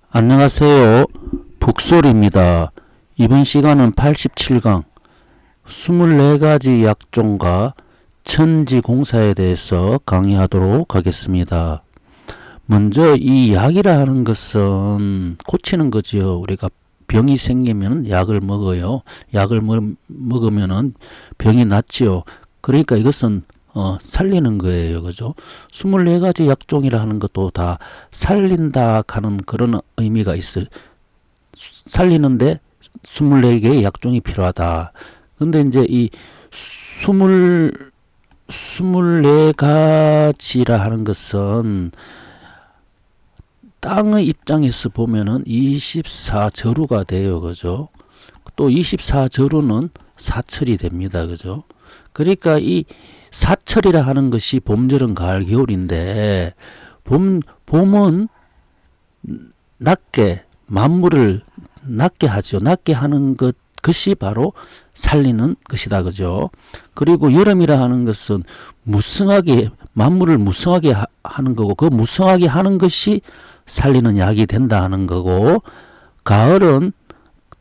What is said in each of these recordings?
안녕하세요. 북소리입니다. 이번 시간은 87강 24가지 약종과 천지공사에 대해서 강의하도록 하겠습니다. 먼저 이 약이라 하는 것은 고치는 거지요. 우리가 병이 생기면 약을 먹어요. 약을 먹으면 병이 낫지요. 그러니까 이것은 살리는 거예요. 그죠? 24가지 약종이라 하는 것도 다 살린다 하는 그런 의미가 있어요. 살리는데 24개의 약종이 필요하다. 근데 이제 이 24가지라 하는 것은 땅의 입장에서 보면은 24저루가 돼요. 그죠? 또 24저루는 사철이 됩니다. 그죠? 그러니까 이 사철이라 하는 것이 봄, 여름, 가을, 겨울인데 봄은 낮게 만물을 낮게 하죠. 낮게 하는 것이 바로 살리는 것이다. 그죠? 그리고 여름이라 하는 것은 무성하게 만물을 무성하게 하는 거고 그 무성하게 하는 것이 살리는 약이 된다 하는 거고 가을은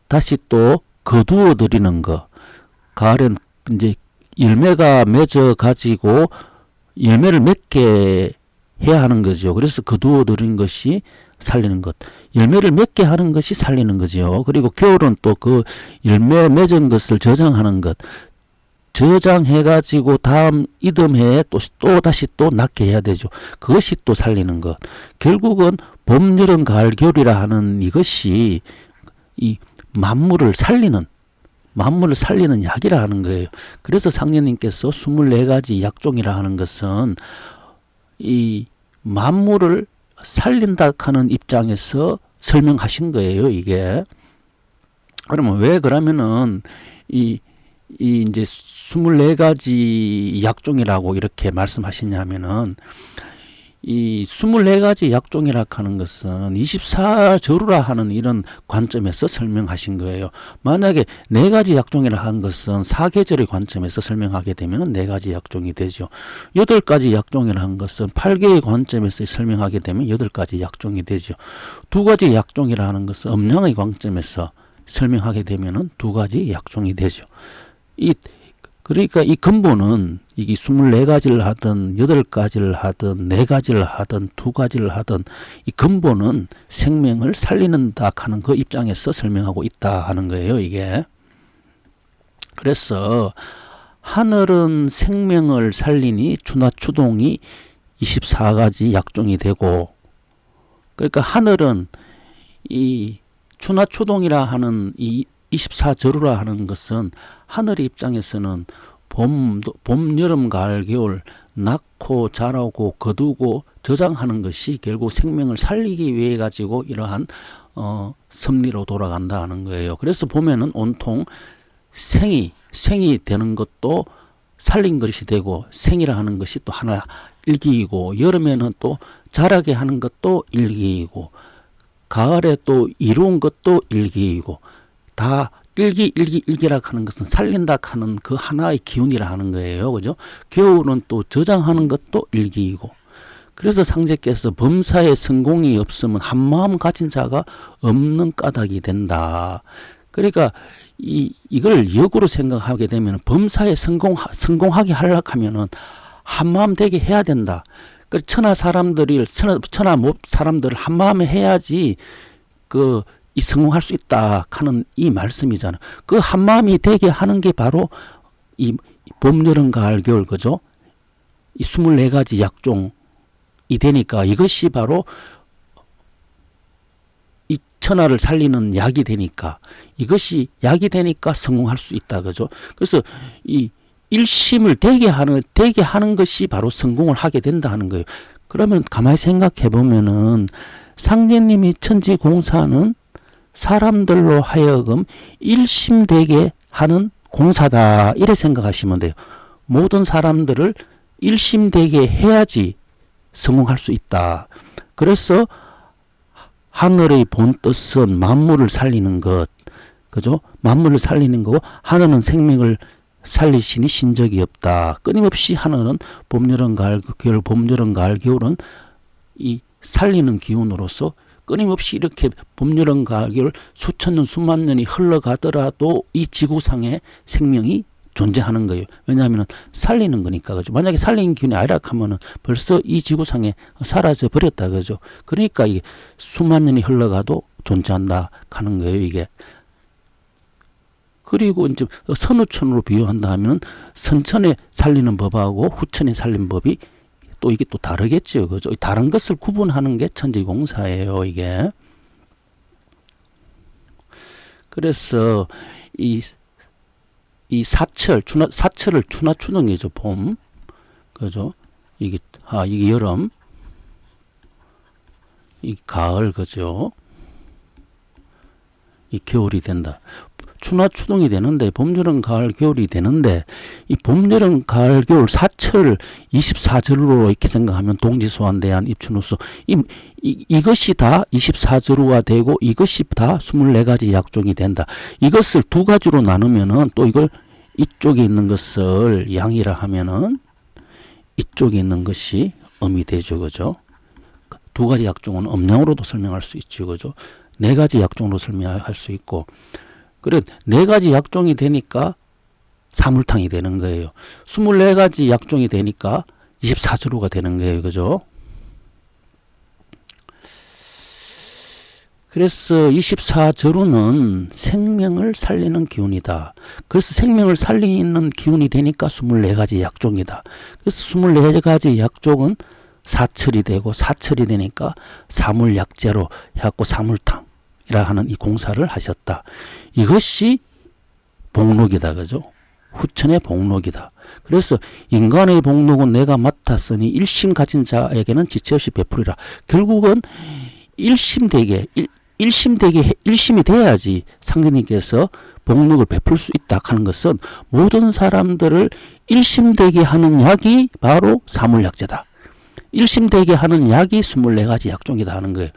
다시 또 거두어 드리는 거. 가을은 이제 열매가 맺어 가지고 열매를 맺게 해야 하는 거죠. 그래서 거두어 드리는 것이 살리는 것. 열매를 맺게 하는 것이 살리는 거죠. 그리고 겨울은 또 그 열매 맺은 것을 저장하는 것. 저장해 가지고 다음 이듬해에 또 다시 또 낳게 해야 되죠. 그것이 또 살리는 것. 결국은 봄, 여름, 가을, 겨울이라 하는 이것이 이 만물을 살리는 약이라 하는 거예요. 그래서 상제님께서 24가지 약종이라 하는 것은 이 만물을 살린다 하는 입장에서 설명하신 거예요, 이게. 그러면 왜 그러면은 이 이제 24가지 약종이라고 이렇게 말씀하시냐면은 이 24가지 약종이라 하는 것은 24저루라 하는 이런 관점에서 설명하신 거예요. 만약에 4가지 약종이라 하는 것은 사계절의 관점에서 설명하게 되면 4가지 약종이 되죠. 8가지 약종이라 하는 것은 8개의 관점에서 설명하게 되면 8가지 약종이 되죠. 2가지 약종이라 하는 것은 음양의 관점에서 설명하게 되면 2가지 약종이 되죠. 그러니까 이 근본은 이게 24가지를 하든 8가지를 하든 4가지를 하든 2가지를 하든 이 근본은 생명을 살리는다 하는 그 입장에서 설명하고 있다 하는 거예요, 이게. 그래서 하늘은 생명을 살리니 추나추동이 24가지 약종이 되고, 그러니까 하늘은 이 추나추동이라 하는 이 24저루라 하는 것은 하늘의 입장에서는 봄, 여름, 가을, 겨울 낳고 자라고 거두고 저장하는 것이 결국 생명을 살리기 위해 가지고 이러한 섭리로 돌아간다 하는 거예요. 그래서 보면은 온통 생이 되는 것도 살린 것이 되고 생이라 하는 것이 또 하나 일기이고 여름에는 또 자라게 하는 것도 일기이고 가을에 또 이루은 것도 일기이고 다 일기라 하는 것은 살린다 하는 그 하나의 기운이라 하는 거예요. 그죠? 겨울은 또 저장하는 것도 일기이고. 그래서 상제께서 범사에 성공이 없으면 한마음 가진 자가 없는 까닭이 된다. 그러니까 이걸 역으로 생각하게 되면 범사에 성공하게 하려고 하면은 한마음 되게 해야 된다. 그 천하 사람들을 한마음에 해야지 이 성공할 수 있다 하는 이 말씀이잖아. 그 한마음이 되게 하는 게 바로 이 봄, 여름, 가을, 겨울, 그죠? 이 24가지 약종이 되니까 이것이 바로 이 천하를 살리는 약이 되니까 이것이 약이 되니까 성공할 수 있다, 그죠? 그래서 이 일심을 되게 하는 것이 바로 성공을 하게 된다 하는 거예요. 그러면 가만히 생각해 보면은 상제님이 천지공사는 사람들로 하여금 일심되게 하는 공사다 이래 생각하시면 돼요. 모든 사람들을 일심되게 해야지 성공할 수 있다. 그래서 하늘의 본 뜻은 만물을 살리는 것, 그죠? 만물을 살리는 거고 하늘은 생명을 살리시니 신적이 없다. 끊임없이 하늘은 봄, 여름, 가을, 겨울, 봄, 여름, 가을, 겨울은 이 살리는 기운으로서 끊임없이 이렇게 봄, 여름, 가을, 겨울 수천 년, 수만 년이 흘러가더라도 이 지구상에 생명이 존재하는 거예요. 왜냐하면 살리는 거니까. 그죠? 만약에 살리는 기운이 아니라 하면은 벌써 이 지구상에 사라져 버렸다. 그죠? 그러니까 이게 수만 년이 흘러가도 존재한다 하는 거예요, 이게. 그리고 이제 선후천으로 비유한다 하면 선천에 살리는 법하고 후천에 살리는 법이 또 이게 또 다르겠죠. 그죠? 다른 것을 구분하는 게 천지공사예요, 이게. 그래서 이 사철을 추나추동이죠, 봄. 그죠? 이게 여름. 이 가을, 그죠? 이 겨울이 된다. 추나추동이 되는데 봄, 여름, 가을, 겨울이 되는데 이 봄, 여름, 가을, 겨울 사철을 24절로 이렇게 생각하면 동지소환 대한 입춘우수 이것이 다 24절호가 되고 이것이 다 24가지 약종이 된다. 이것을 두 가지로 나누면은 또 이걸 이쪽에 있는 것을 양이라 하면은 이쪽에 있는 것이 음이 되죠. 그죠? 두 가지 약종은 음양으로도 설명할 수 있죠. 그죠? 네 가지 약종으로 설명할 수 있고 그래 네 가지 약종이 되니까 사물탕이 되는 거예요. 24가지 약종이 되니까 24절호가 되는 거예요. 그죠? 그래서 24절호는 생명을 살리는 기운이다. 그래서 생명을 살리는 기운이 되니까 24가지 약종이다. 그래서 24가지 약종은 사철이 되고 사철이 되니까 사물약재로 해갖고 사물탕 이라 하는 이 공사를 하셨다. 이것이 복록이다. 그죠? 후천의 복록이다. 그래서 인간의 복록은 내가 맡았으니 일심 가진 자에게는 지체 없이 베풀이라. 결국은 일심되게 일심이 돼야지 상대님께서 복록을 베풀 수 있다 하는 것은 모든 사람들을 일심되게 하는 약이 바로 사물약재다. 일심되게 하는 약이 24가지 약종이다 하는 거예요.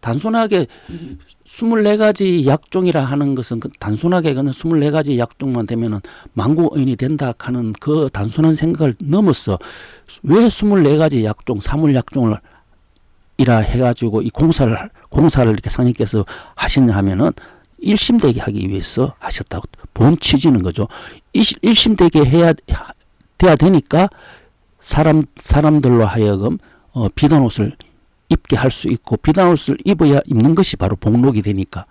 단순하게 24가지 약종이라 하는 것은 단순하게 그냥 24가지 약종만 되면은 만국의인이 된다 하는 그 단순한 생각을 넘어서 왜 24가지 약종, 사물약종을 이라 해가지고 이 공사를 이렇게 상님께서 하시냐 하면은 일심되게 하기 위해서 하셨다고 본 취지는 거죠. 일심되게 돼야 되니까 사람들로 하여금 비단 옷을 입게 할 수 있고 비단 옷을 입는 것이 바로 복록이 되니까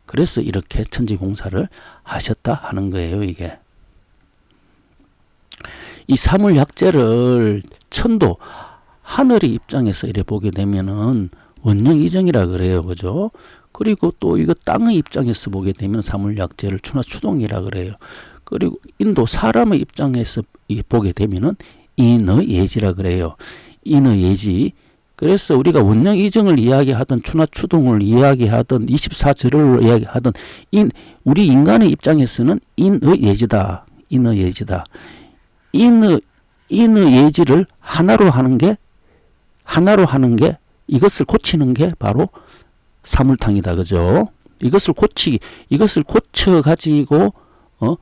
그래서 이렇게 천지공사를 하셨다 하는 거예요. 이게 이 사물약재를 천도 하늘의 입장에서 이래 보게 되면은 원령이정이라 그래요. 그죠? 그리고 또 이거 땅의 입장에서 보게 되면 사물약재를 추나추동이라 그래요. 그리고 인도 사람의 입장에서 보게 되면은 인의예지라 그래요. 인의예지. 그래서 우리가 원령이정을 이야기하든 추나추동을 이야기하든 24절을 이야기하든 우리 인간의 입장에서는 인의예지다. 인의예지다. 인의예지를 하나로 하는 게 이것을 고치는 게 바로 사물탕이다. 그죠? 이것을 고쳐 가지고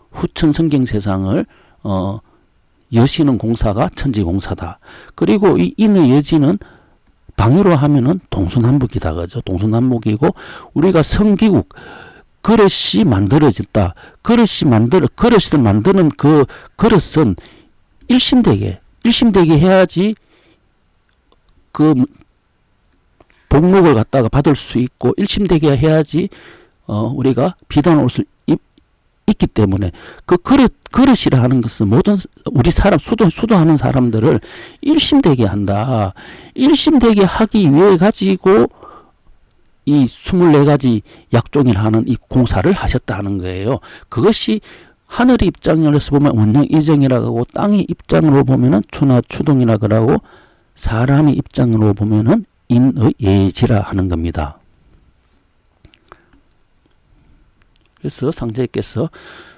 후천 성경 세상을 여시는 공사가 천지공사다. 그리고 이 인의 여지는 방위로 하면은 동서남북이다. 그죠? 동서남북이고 우리가 성기국 그릇이 만들어졌다. 그릇을 만드는 그 그릇은 일심되게 해야지 그 복록을 갖다가 받을 수 있고 일심되게 해야지 우리가 비단 옷을 입기 때문에 그 그릇이라 하는 것은 모든 우리 사람 수도하는 사람들을 일심되게 한다. 일심되게 하기 위해 가지고 이 24가지 약종이라 하는 이 공사를 하셨다 하는 거예요. 그것이 하늘의 입장에서 보면 원령이정이라고 하고 땅의 입장으로 보면은 추나추동이라고 하고 사람의 입장으로 보면은 인의예지라 하는 겁니다. 그래서 상제께서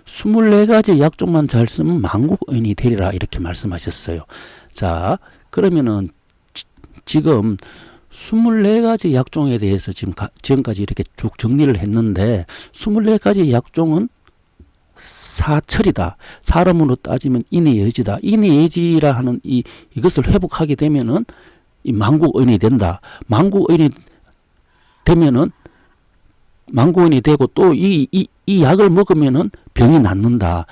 24가지 약종만 잘 쓰면 만국의인이 되리라 이렇게 말씀하셨어요. 자, 그러면은 지금 24가지 약종에 대해서 지금까지 이렇게 쭉 정리를 했는데 24가지 약종은 사철이다. 사람으로 따지면 인의예지다. 인의예지라 하는 이것을 회복하게 되면은 이 만국의인이 된다. 만국의인이 되면은 망구원이 되고 또 이 약을 먹으면은 병이 낫는다.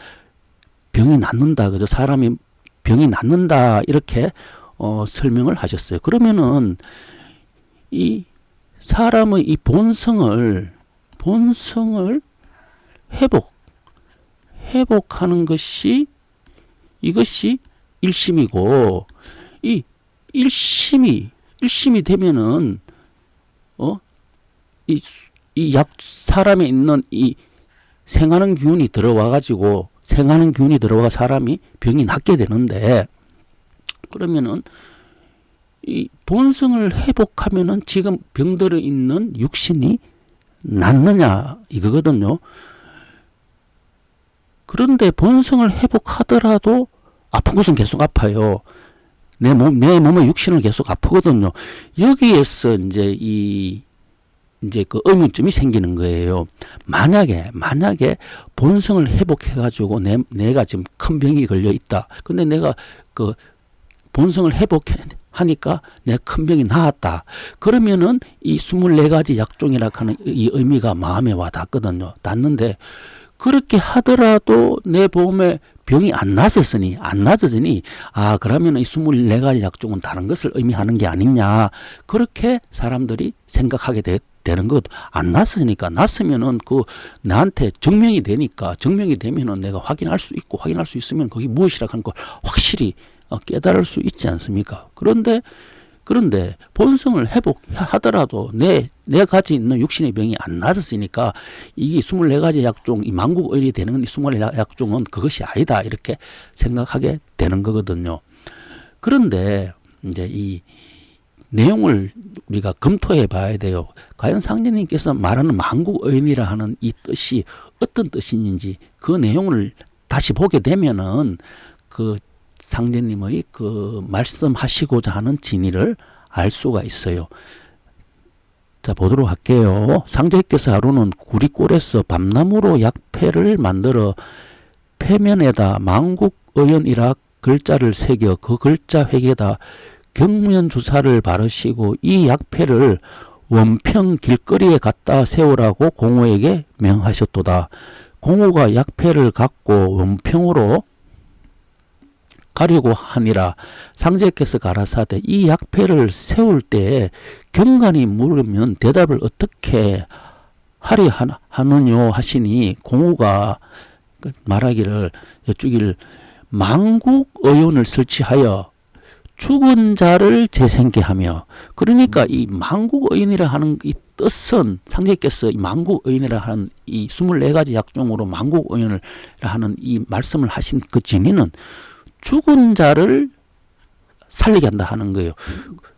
병이 낫는다. 그죠? 사람이 병이 낫는다. 이렇게 설명을 하셨어요. 그러면은 이 사람의 이 본성을 회복하는 것이 이것이 일심이고 이 일심이 되면은 이 사람에 있는 이 생하는 기운이 들어와 사람이 병이 낫게 되는데, 그러면은 이 본성을 회복하면은 지금 병들어 있는 육신이 낫느냐 이거거든요. 그런데 본성을 회복하더라도 아픈 것은 계속 아파요. 내 몸의 육신은 계속 아프거든요. 여기에서 이제 그 의문점이 생기는 거예요. 만약에 본성을 회복해가지고 내가 지금 큰 병이 걸려 있다. 근데 내가 그 본성을 회복하니까 내 큰 병이 나았다. 그러면은 이 24가지 약종이라 하는 이 의미가 마음에 와 닿거든요. 닿는데 그렇게 하더라도 내 몸에 병이 안 나졌으니 그러면 이 24가지 약종은 다른 것을 의미하는 게 아니냐. 그렇게 사람들이 생각하게 되는 것. 안 났으니까, 났으면은 나한테 증명이 되면은 내가 확인할 수 있으면 그게 무엇이라 하는 걸 확실히 깨달을 수 있지 않습니까? 그런데 본성을 회복하더라도 내 가지 있는 육신의 병이 안 나았으니까 이게 24가지 약종, 이 만국의인이 되는 이 24약종은 그것이 아니다. 이렇게 생각하게 되는 거거든요. 그런데 이제 이 내용을 우리가 검토해 봐야 돼요. 과연 상제님께서 말하는 만국의인이라 하는 이 뜻이 어떤 뜻인지 그 내용을 다시 보게 되면은 그 상제님의 그 말씀하시고자 하는 진의를 알 수가 있어요. 자, 보도록 할게요. 상제께서 하루는 구리골에서 밤나무로 약패를 만들어 패면에다 만국의원이라 글자를 새겨 그 글자 획에다 경면 주사를 바르시고 이 약패를 원평 길거리에 갖다 세우라고 공호에게 명하셨도다. 공호가 약패를 갖고 원평으로 가려고 하니라. 상제께서 가라사대 이 약패를 세울 때에 경관이 물으면 대답을 어떻게 하리 하느뇨 하시니 공호가 말하기를 여쭈길 만국의원을 설치하여 죽은 자를 재생케 하며, 그러니까 이 만국의인이라 하는 이 뜻은 상제께서 이 만국의인이라 하는 이 24가지 약종으로 만국의인을 하는 이 말씀을 하신 그 진의는 죽은 자를 살리게 한다 하는 거예요.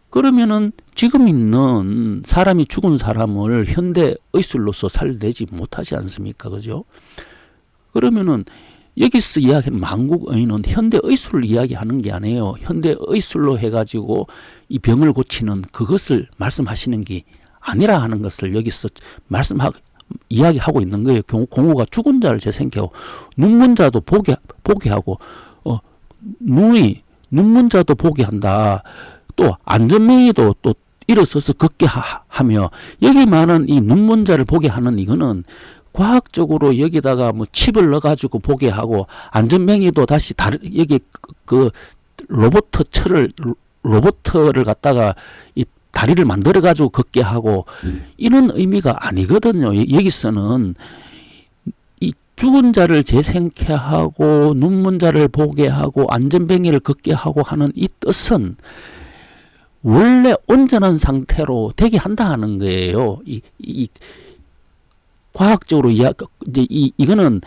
그러면은 지금 있는 사람이 죽은 사람을 현대 의술로서 살려내지 못하지 않습니까? 그죠? 그러면은 여기서 이야기하는 만국의인은 현대 의술을 이야기하는 게 아니에요. 현대 의술로 해가지고 이 병을 고치는 그것을 말씀하시는 게 아니라 하는 것을 여기서 이야기하고 있는 거예요. 공호가 죽은 자를 재생케 하고 눈먼 자도 보게 하고 눈먼 자도 보게 한다. 또 안전맹이도 또 일어서서 걷게 하며, 여기 많은 이 눈먼 자를 보게 하는 이거는 과학적으로 여기다가 뭐 칩을 넣어가지고 보게 하고, 안전뱅이도 다시 여기 그 로봇을 갖다가 이 다리를 만들어가지고 걷게 하고, 이런 의미가 아니거든요. 여기서는 이 죽은 자를 재생케 하고, 눈먼 자를 보게 하고, 안전뱅이를 걷게 하고 하는 이 뜻은 원래 온전한 상태로 되게 한다 하는 거예요. 과학적으로 이거는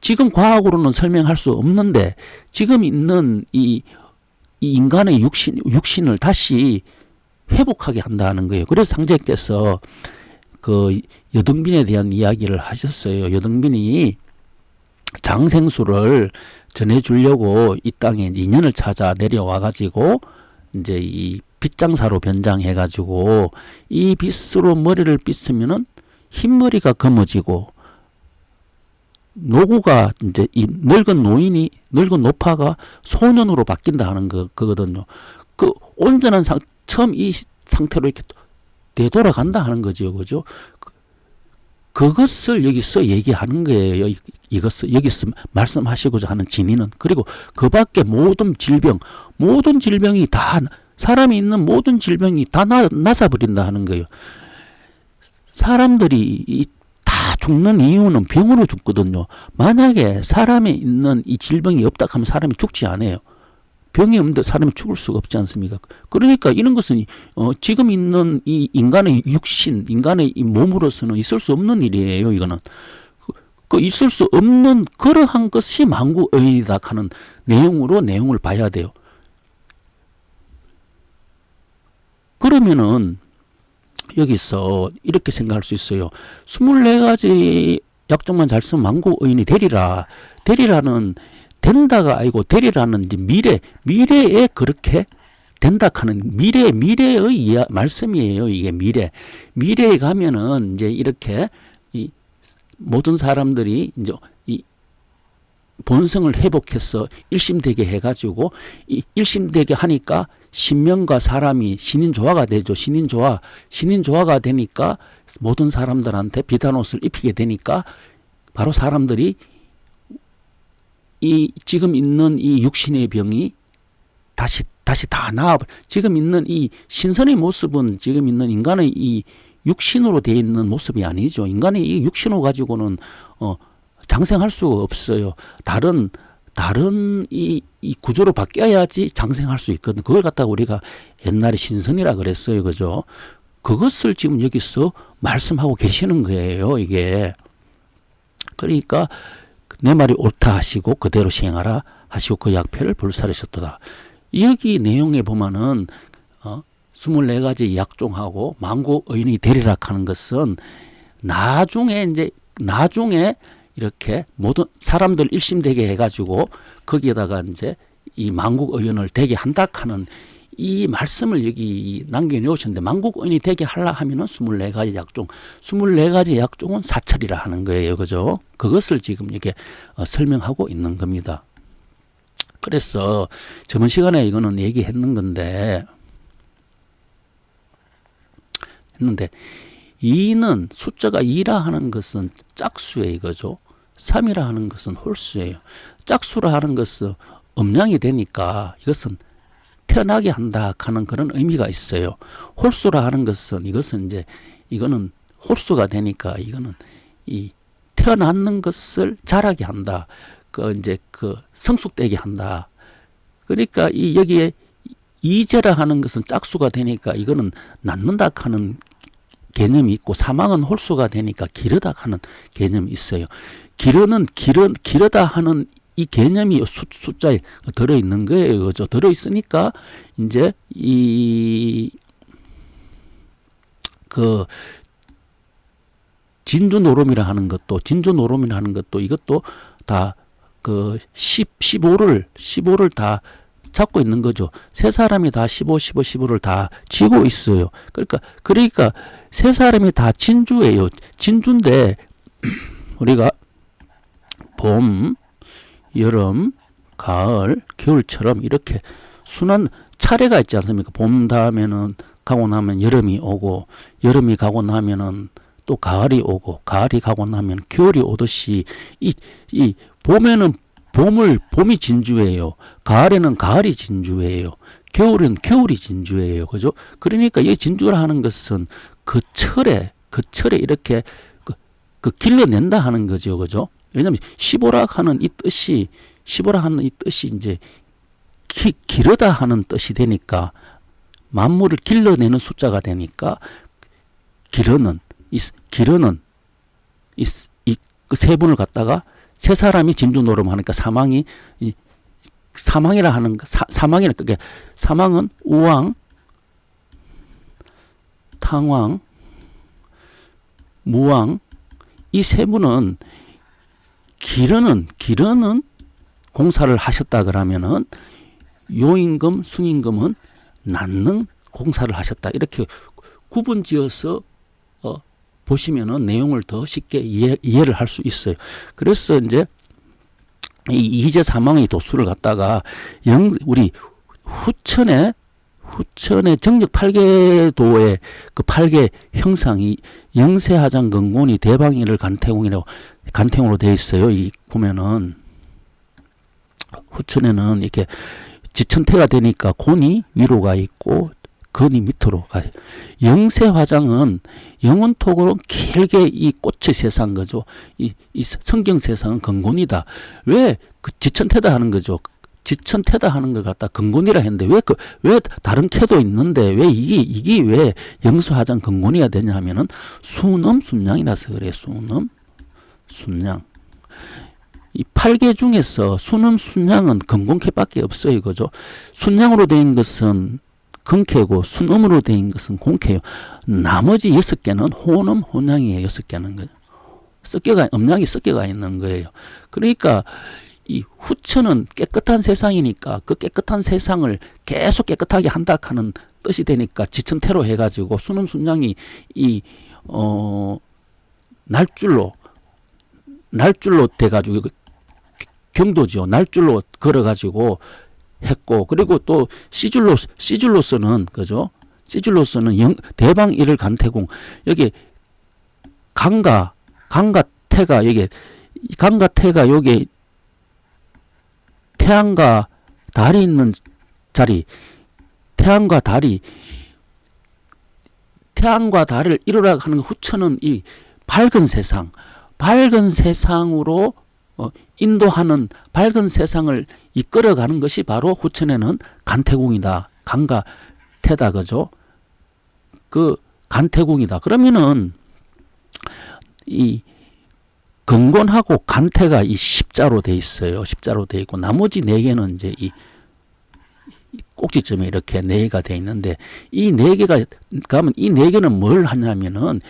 지금 과학으로는 설명할 수 없는데, 지금 있는 이 인간의 육신을 다시 회복하게 한다는 거예요. 그래서 상제께서 그 여등빈에 대한 이야기를 하셨어요. 여등빈이 장생수를 전해주려고 이 땅에 인연을 찾아 내려와 가지고 이제 이 빗장사로 변장해 가지고 이 빗으로 머리를 빗으면은 흰머리가 검어지고, 노구가 이제 이 늙은 노파가 소년으로 바뀐다 하는 거거든요. 그 온전한 처음 이 상태로 이렇게 되돌아간다 하는 거죠. 그죠? 그것을 여기서 얘기하는 거예요. 이것을 여기서 말씀하시고자 하는 진의는. 그리고 그 밖에 모든 질병이 다, 사람이 있는 모든 질병이 다 나사버린다 하는 거예요. 사람들이 다 죽는 이유는 병으로 죽거든요. 만약에 사람에 있는 이 질병이 없다 하면 사람이 죽지 않아요. 병이 없는데 사람이 죽을 수가 없지 않습니까? 그러니까 이런 것은 지금 있는 이 인간의 육신, 인간의 이 몸으로서는 있을 수 없는 일이에요. 이거는 그 있을 수 없는 그러한 것이 만구의이다 하는 내용을 봐야 돼요. 그러면은 여기서 이렇게 생각할 수 있어요. 24가지 약종만 잘 쓰면 만구의인이 되리라. 되리라는 된다가 아니고 되리라는 이제 미래에 그렇게 된다 하는 미래의 말씀이에요. 이게 미래에 가면은 이제 이렇게 이 모든 사람들이 이제 이 본성을 회복해서 일심되게 해가지고 이 일심되게 하니까 신명과 사람이 신인조화가 되죠. 신인조화가 되니까 모든 사람들한테 비단 옷을 입히게 되니까 바로 사람들이 이 지금 있는 이 육신의 병이 다시 다 지금 있는 이 신선의 모습은 지금 있는 인간의 이 육신으로 되어 있는 모습이 아니죠. 인간의 이 육신을 가지고는 장생할 수가 없어요. 다른 이 구조로 바뀌어야지 장생할 수 있거든. 그걸 갖다가 우리가 옛날에 신선이라 그랬어요. 그죠? 그것을 지금 여기서 말씀하고 계시는 거예요. 이게. 그러니까 내 말이 옳다 하시고 그대로 시행하라 하시고 그 약패를 불사르셨도다. 여기 내용에 보면은 24가지 약종하고 만구의인이 되리라 하는 것은 나중에 이렇게 모든 사람들 일심되게 해가지고 거기에다가 이제 이 만국의원을 되게 한다 하는 이 말씀을 여기 남겨놓으셨는데, 만국의원이 되게 하려 하면은 24가지 약종, 24가지 약종은 사철이라 하는 거예요. 그죠? 그것을 지금 이렇게 설명하고 있는 겁니다. 그래서 저번 시간에 이거는 얘기했는 했는데 2는 숫자가 2라 하는 것은 짝수예요. 이거죠. 3이라 하는 것은 홀수예요. 짝수라 하는 것은 음량이 되니까 이것은 태어나게 한다 하는 그런 의미가 있어요. 홀수라 하는 것은 이거는 홀수가 되니까 이거는 이 태어났는 것을 자라게 한다. 그 성숙되게 한다. 그러니까 여기에 이제라 하는 것은 짝수가 되니까 이거는 낳는다 하는 개념이 있고, 사망은 홀수가 되니까 기르다 하는 개념이 있어요. 기르다 하는 이 개념이 숫자에 들어있는 거예요. 그죠? 들어있으니까, 이제, 진주노름이라 하는 것도, 이것도 다, 15를 다 잡고 있는 거죠. 세 사람이 다 15를 다 쥐고 있어요. 그러니까, 세 사람이 다 진주예요. 진주인데, 우리가 봄, 여름, 가을, 겨울처럼 이렇게 순환 차례가 있지 않습니까? 봄 다음에는 가고 나면 여름이 오고, 여름이 가고 나면은 또 가을이 오고, 가을이 가고 나면 겨울이 오듯이 이 봄에는 봄이 진주예요. 가을에는 가을이 진주예요. 겨울은 겨울이 진주예요. 그죠? 그러니까 이 진주라 하는 것은 그 철에 이렇게 길러낸다 하는 거죠. 그죠? 왜냐면 15라 하는 이 뜻이 이제 기르다 하는 뜻이 되니까, 만물을 길러내는 숫자가 되니까, 기르는 그 세 분을 갖다가 세 사람이 진주노름 하니까 사망이라 하는 그게 사망은 우왕, 탕왕, 무왕, 이 세 분은 기르는 공사를 하셨다 그러면은, 요임금, 순임금은 낳는 공사를 하셨다. 이렇게 구분지어서 보시면은 내용을 더 쉽게 이해를 할 수 있어요. 그래서 이제 이 이제 사망의 도수를 갖다가 우리 후천의 정력 8계도의 그 8계 형상이 영세화장 근곤이 대방일을 간태공으로 되어 있어요. 이 보면은 후천에는 이렇게 지천태가 되니까 곤이 위로 가 있고 근이 밑으로 가요. 영세화장은 영원톡으로 길게 이 꽃의 세상 거죠. 이 성경 세상은 근곤이다. 왜 그 지천태다 하는 거죠. 지천태다 하는 걸 갖다 근곤이라 했는데 왜 다른 태도 있는데 왜 이게 왜 영세화장 근곤이가 되냐 하면은 순음 순양이라서 그래요. 순음 순양. 이 8개 중에서 순음 순양은 근곤캐밖에 없어요. 이거죠. 순양으로 된 것은 근캐고 순음으로 된 것은 공캐요. 나머지 6개는 혼음 혼양이에요. 6개는 거죠. 음양이 섞여가 있는 거예요. 그러니까 이 후천은 깨끗한 세상이니까 그 깨끗한 세상을 계속 깨끗하게 한다 하는 뜻이 되니까 지천태로 해가지고 순음 순양이 날줄로 돼가지고 경도지요. 날줄로 걸어가지고 했고, 그리고 또 시줄로서는 그죠? 시줄로서는 대방일을 간태공. 여기 강가태가 여기 태양과 달이 있는 자리, 태양과 달을 이루라 하는 후천은 이 밝은 세상으로 인도하는 밝은 세상을 이끌어가는 것이 바로 후천에는 간태공이다. 강과 태다 그죠? 그 간태공이다. 그러면은 이 근곤하고 간태가 이 십자로 돼 있어요. 십자로 돼 있고 나머지 4개는 이제 이 꼭지점에 이렇게 4개가 돼 있는데 이 4개가 가면 이 4개는 뭘 하냐면은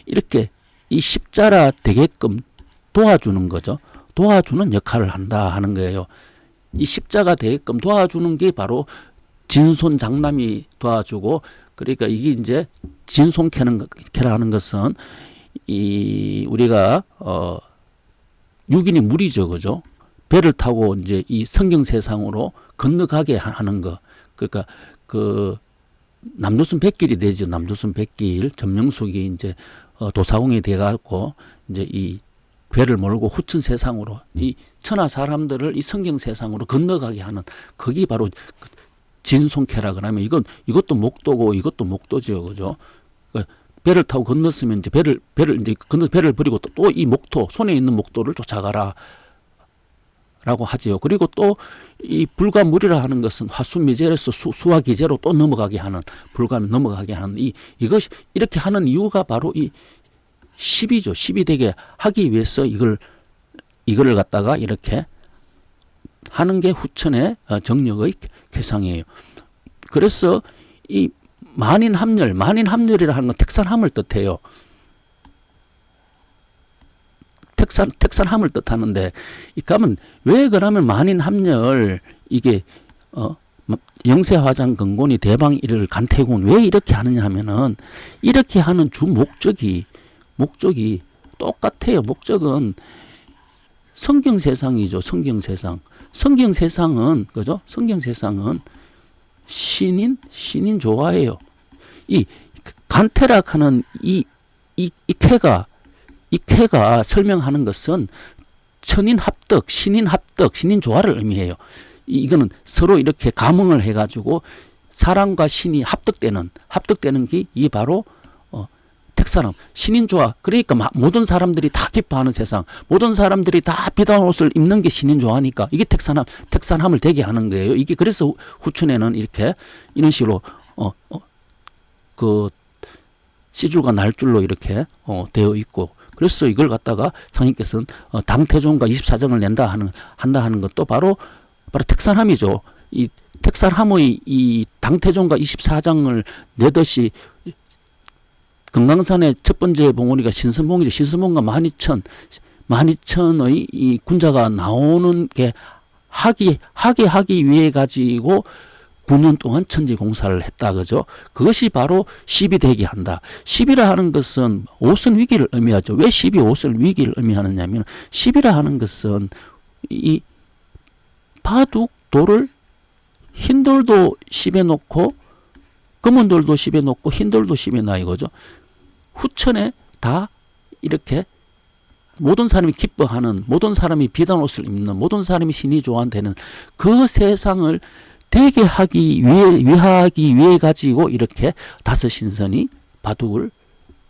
이렇게 이 십자라 되게끔 도와주는 거죠. 도와주는 역할을 한다 하는 거예요. 이 십자가 되게끔 도와주는 게 바로 진손장남이 도와주고, 그러니까 이게 이제 진손캐라는 것은 이 우리가 6인이 물이죠, 그죠? 배를 타고 이제 이 성경 세상으로 건너가게 하는 거. 그러니까 그 남조선 백길이 되죠. 남조선 백길 점령숙이 이제 도사공이 돼갖고 이제 이 배를 몰고 후천 세상으로 이 천하 사람들을 이 성경 세상으로 건너가게 하는 그게 바로 진송캐라 그러면 이것도 목도고 이것도 목도죠, 그죠? 그러니까 배를 타고 건넜으면 이제 배를 이제 배를 버리고 또 이 목토 손에 있는 목도를 쫓아가라. 라고 하지요. 그리고 또 이 불가물이라 하는 것은 화수미제에서 수화기제로 또 넘어가게 하는 이것이 이렇게 하는 이유가 바로 이 10이죠. 10이 되게 하기 위해서 이거를 갖다가 이렇게 하는 게 후천의 정력의 개상이에요. 그래서 이 만인합렬이라 하는 건 택산함을 뜻해요. 택산함을 뜻하는데, 그러면 왜 그러면 만인합렬 이게 영세화장 근곤이 대방일을 간태군 왜 이렇게 하느냐 하면은 이렇게 하는 주 목적이 똑같아요. 목적은 성경 세상이죠. 성경 세상은 그죠? 성경 세상은 신인 조화예요. 이 간태락하는 이 쾌가 설명하는 것은 천인 합덕, 신인 조화를 의미해요. 이거는 서로 이렇게 감흥을 해가지고 사람과 신이 합덕되는 게 이 바로 택산함, 신인 조화. 그러니까 모든 사람들이 다 기뻐하는 세상, 모든 사람들이 다 비단 옷을 입는 게 신인 조화니까 이게 택산함을 되게 하는 거예요. 이게 그래서 후천에는 이렇게 이런 식으로 그 시줄과 날줄로 이렇게 되어 있고. 그래서 이걸 갖다가 상인께서는 당태종과 24정을 한다 하는 것도 바로 택산함이죠. 이 택산함의 이 당태종과 24장을 내듯이 금강산의 첫 번째 봉우리가 신선봉이죠. 신선봉과 만이천의 이 군자가 나오는 게 하기 위해 가지고 9년 동안 천지 공사를 했다, 그죠? 그것이 바로 10이 되게 한다. 10이라 하는 것은 오선 위기를 의미하죠. 왜 10이 오선 위기를 의미하느냐면 10이라 하는 것은 이 바둑 돌을 흰 돌도 10에 놓고 검은 돌도 십에 놓고 흰 돌도 십에 놔 이거죠. 후천에 다 이렇게 모든 사람이 기뻐하는, 모든 사람이 비단 옷을 입는, 모든 사람이 신이 좋아한다는 그 세상을 되게 하기 위해 가지고 이렇게 다섯 신선이 바둑을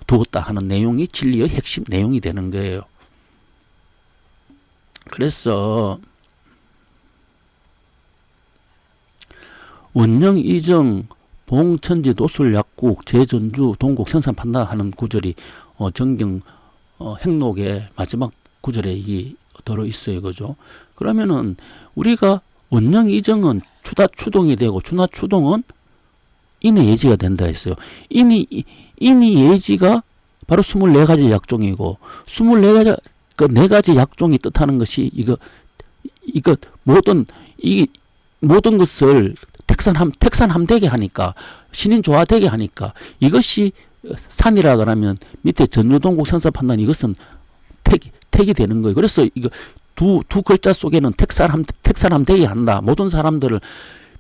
두었다 하는 내용이 진리의 핵심 내용이 되는 거예요. 그래서 원령 이정 봉천지 도술 약국 제전주 동국 생산판다 하는 구절이 정경 행록의 마지막 구절에 이 들어 있어요. 그죠? 그러면은 우리가 원령 이정은 추다 추동이 되고 추나 추동은 인의 예지가 된다 했어요. 인이 예지가 바로 24가지 약종이고 24가지 그 4가지 약종이 뜻하는 것이 이거 모든 것을 택산함되게 하니까 신인 조화되게 하니까 이것이 산이라 그러면 밑에 전유동국 생사판단 이것은 택이 되는 거예요. 그래서 이거 두 글자 속에는 택산함되게 한다. 모든 사람들을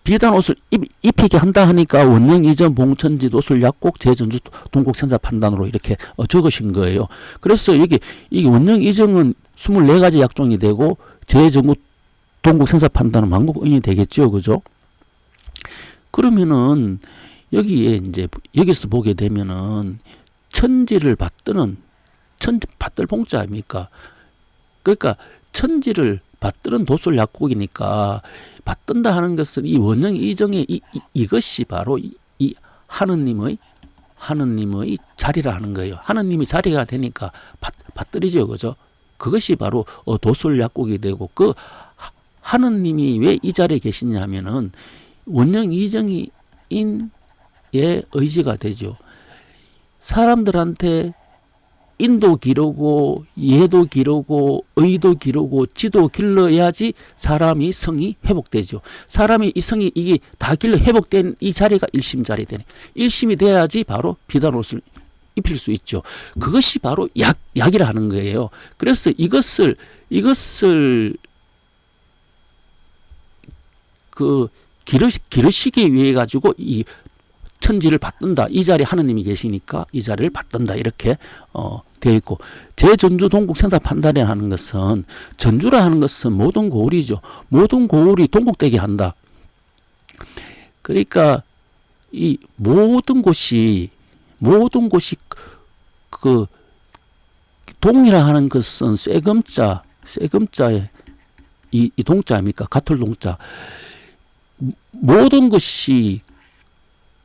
비단 옷을 입히게 한다 하니까 원령 이전 봉천지 도술 약국 제전주 동국 생사판단으로 이렇게 적으신 거예요. 그래서 이게 원령 이정은 24가지 약종이 되고 제전국 동국 생사판단은 만국의인이 되겠죠. 그죠? 그러면은 여기에 이제 여기서 보게 되면은 천지를 받드는 받들 봉자 아닙니까? 그러니까 천지를 받드는 도술 약국이니까 받든다 하는 것은 이 원령 이정의 이것이 바로 이 하느님의 자리라 하는 거예요. 하느님이 자리가 되니까 받들이죠. 그죠? 그것이 바로 도술 약국이 되고 그 하느님이 왜 이 자리에 계시냐 하면은 원령 이정이 인의 의지가 되죠. 사람들한테 인도 기르고 예도 기르고 의도 기르고 지도 길러야지 사람이 성이 회복되죠. 사람이 이 성이 이게 다 길러 회복된 이 자리가 일심 자리 되네. 일심이 돼야지 바로 비단 옷을 입힐 수 있죠. 그것이 바로 약이라 하는 거예요. 그래서 이것을 기르시기 위해 가지고 이 천지를 받든다. 이 자리에 하느님이 계시니까 이 자리를 받든다. 이렇게 되어 있고 제전주 동국 생사 판단이라 하는 것은 전주라 하는 것은 모든 고을이죠. 모든 고을이 동국되게 한다. 그러니까 이 모든 곳이 그 동이라 하는 것은 쇠금자에 이 동자입니까? 가톨 동자. 모든 것이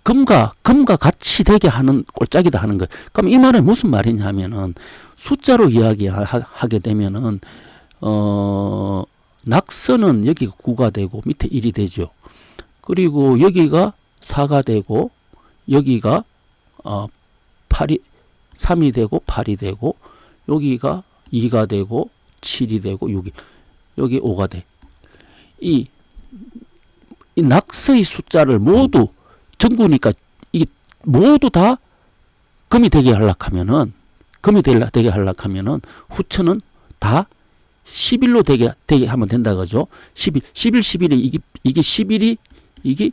금과 같이 되게 하는 꼴짝이다 하는 거예요. 그럼 이 말은 무슨 말이냐 하면은 숫자로 이야기하게 되면은 낙서는 여기가 9가 되고 밑에 1이 되죠. 그리고 여기가 4가 되고 여기가 3이 되고 8이 되고 여기가 2가 되고 7이 되고 여기 5가 돼. 이 낙서의 숫자를 모두 전구니까 이게 모두 다 금이 되게 하려면 후천은 다 11로 되게 하면 된다 그죠? 11이 이게 11이 이게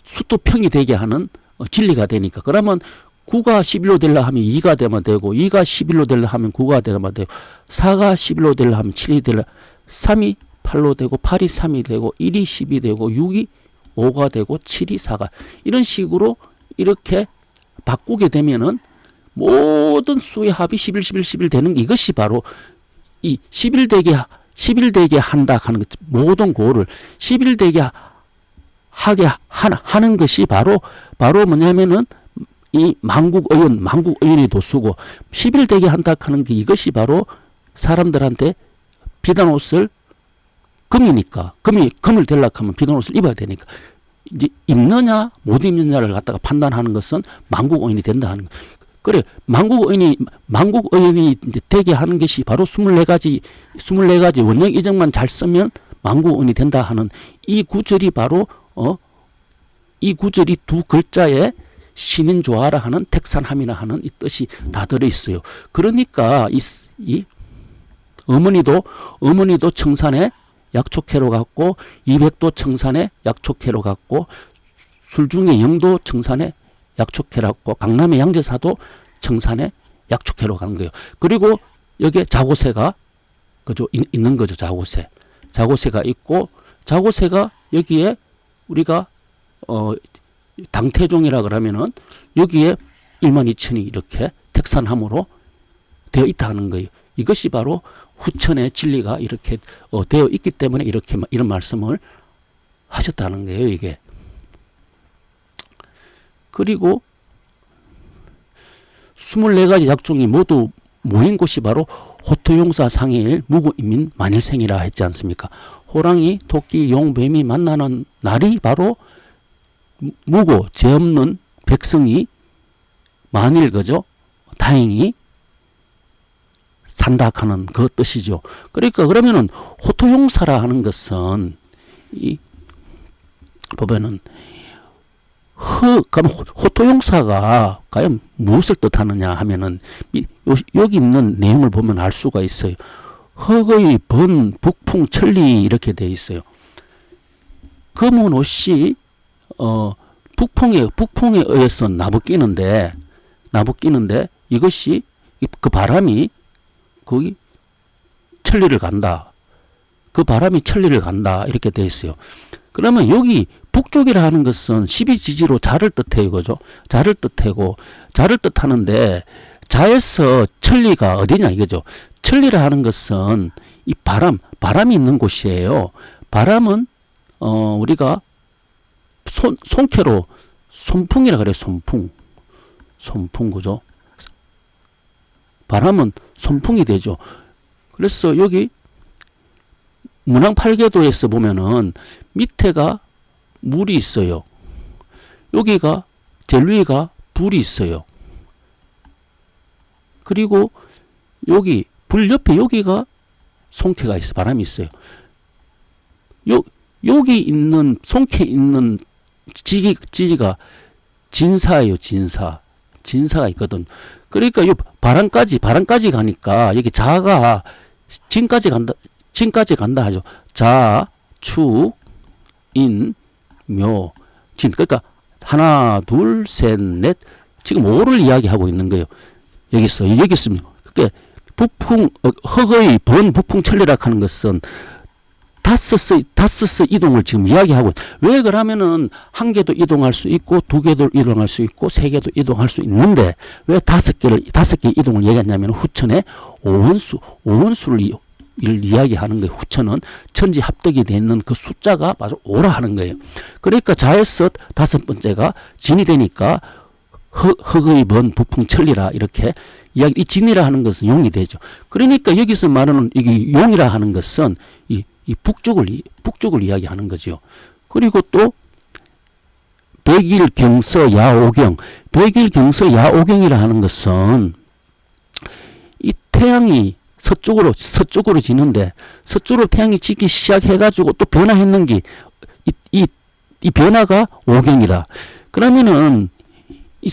수토평이 되게 하는 진리가 되니까 그러면 9가 11로 되려 하면 2가 되면 되고 2가 11로 되려 하면 9가 되면 되고 4가 11로 되려 하면 7이 되려 3이 8로 되고 8이 3이 되고 1이 10이 되고 6이 5가 되고 7이 4가 이런 식으로 이렇게 바꾸게 되면은 모든 수의 합이 11 되는 게 이것이 바로 이 11되게 한다 하는 것 모든 고를 11되게 하게 하는 것이 바로 뭐냐면은 이 만국의원의 도수고 11되게 한다 하는 게 이것이 바로 사람들한테 비단 옷을 금이니까 금을 대려고 하면 비단 옷을 입어야 되니까 이제 입느냐 못 입느냐를 갖다가 판단하는 것은 만국의원이 된다 하는 거예요. 그래 만국의원이 이제 되게 하는 것이 바로 24가지 원령 이정만 잘 쓰면 만국의원이 된다 하는 이 구절이 바로 이 구절이 두 글자에 신인조화라 하는 택산함이라 하는 이 뜻이 다 들어 있어요. 그러니까 이 어머니도 청산에 약촉해로 갔고 200도 청산에 약촉해로 갔고 술중에 영도 청산에 약촉해라고 강남의 양재사도 청산에 약촉해로 가는 거예요. 그리고 여기에 자고새가 그죠 있는 거죠. 자고새가 있고 자고새가 여기에 우리가 당태종이라 그러면은 여기에 12,000이 이렇게 택산함으로 되어 있다 하는 거예요. 이것이 바로 후천의 진리가 이렇게 되어 있기 때문에 이렇게 이런 말씀을 하셨다는 거예요. 이게. 그리고 24가지 약종이 모두 모인 곳이 바로 호토용사 상해일 무구인민 만일생이라 했지 않습니까? 호랑이, 토끼, 용, 뱀이 만나는 날이 바로 무고, 죄 없는 백성이 만일 그죠? 다행히 산다 하는 그 뜻이죠. 그러니까 그러면은 호토용사라 하는 것은 이 보면은 그럼 호토용사가 과연 무엇을 뜻하느냐 하면은 여기 있는 내용을 보면 알 수가 있어요. 흑의 번, 북풍, 천리 이렇게 돼 있어요. 금은옷이 북풍에 의해서 나부끼는데 이것이 그 바람이 거기 천리를 간다. 그 바람이 천리를 간다. 이렇게 돼 있어요. 그러면 여기 북쪽이라 하는 것은 12지지로 자를 뜻해요. 그죠? 자를 뜻하고, 자를 뜻하는데, 자에서 천리가 어디냐 이거죠. 천리라 하는 것은 이 바람이 있는 곳이에요. 바람은, 우리가 손캐로 손풍이라 그래요. 손풍, 그죠? 바람은 손풍이 되죠. 그래서 여기 문왕팔계도에서 보면은 밑에가 물이 있어요. 여기가 제일 위가 불이 있어요. 그리고 여기 불 옆에 여기가 송캐가 있어. 바람이 있어요. 여기 있는 송캐 있는 지지가 진사예요. 진사가 있거든. 그러니까 이 바람까지 가니까 여기 자가 진까지 간다 하죠. 자, 추, 인, 묘, 진. 그러니까 하나, 둘, 셋, 넷. 지금 5를 이야기하고 있는 거예요. 여기 있습니다. 그러니까 흑의 번, 북풍, 천리라 하는 것은 다섯의 이동을 지금 이야기하고, 왜 그러면은 한 개도 이동할 수 있고, 두 개도 이동할 수 있고, 세 개도 이동할 수 있는데, 왜 다섯 개 이동을 얘기했냐면, 후천에 오원수를 이야기하는 거예요. 후천은 천지 합덕이 되어 있는 그 숫자가 바로 5라 하는 거예요. 그러니까 자에서 다섯 번째가 진이 되니까, 흑의 번, 북풍, 천리라 이렇게 이 진이라 하는 것은 용이 되죠. 그러니까 여기서 말하는 이게 용이라 하는 것은 이 북쪽을 이야기하는 거죠. 그리고 또 백일경서 야오경, 백일경서 야오경이라 하는 것은 이 태양이 서쪽으로 지는데 서쪽으로 태양이 지기 시작해가지고 또 변화했는 게 이 변화가 오경이다. 그러면은 이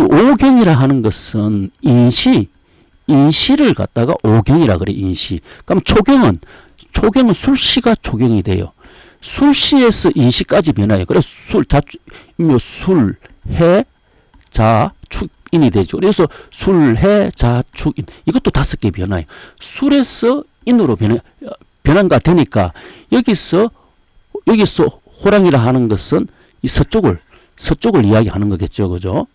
오경이라 하는 것은 인시를 갖다가 오경이라 그래. 인시. 그럼 초경은 술시가 초경이 돼요. 술시에서 인시까지 변화해요. 그래서 술, 해, 자, 축인이 되죠. 그래서 술, 해, 자, 축인. 이것도 5개 변화해요. 술에서 인으로 변화가 되니까 여기서 호랑이라 하는 것은 이 서쪽을 이야기하는 거겠죠. 그죠?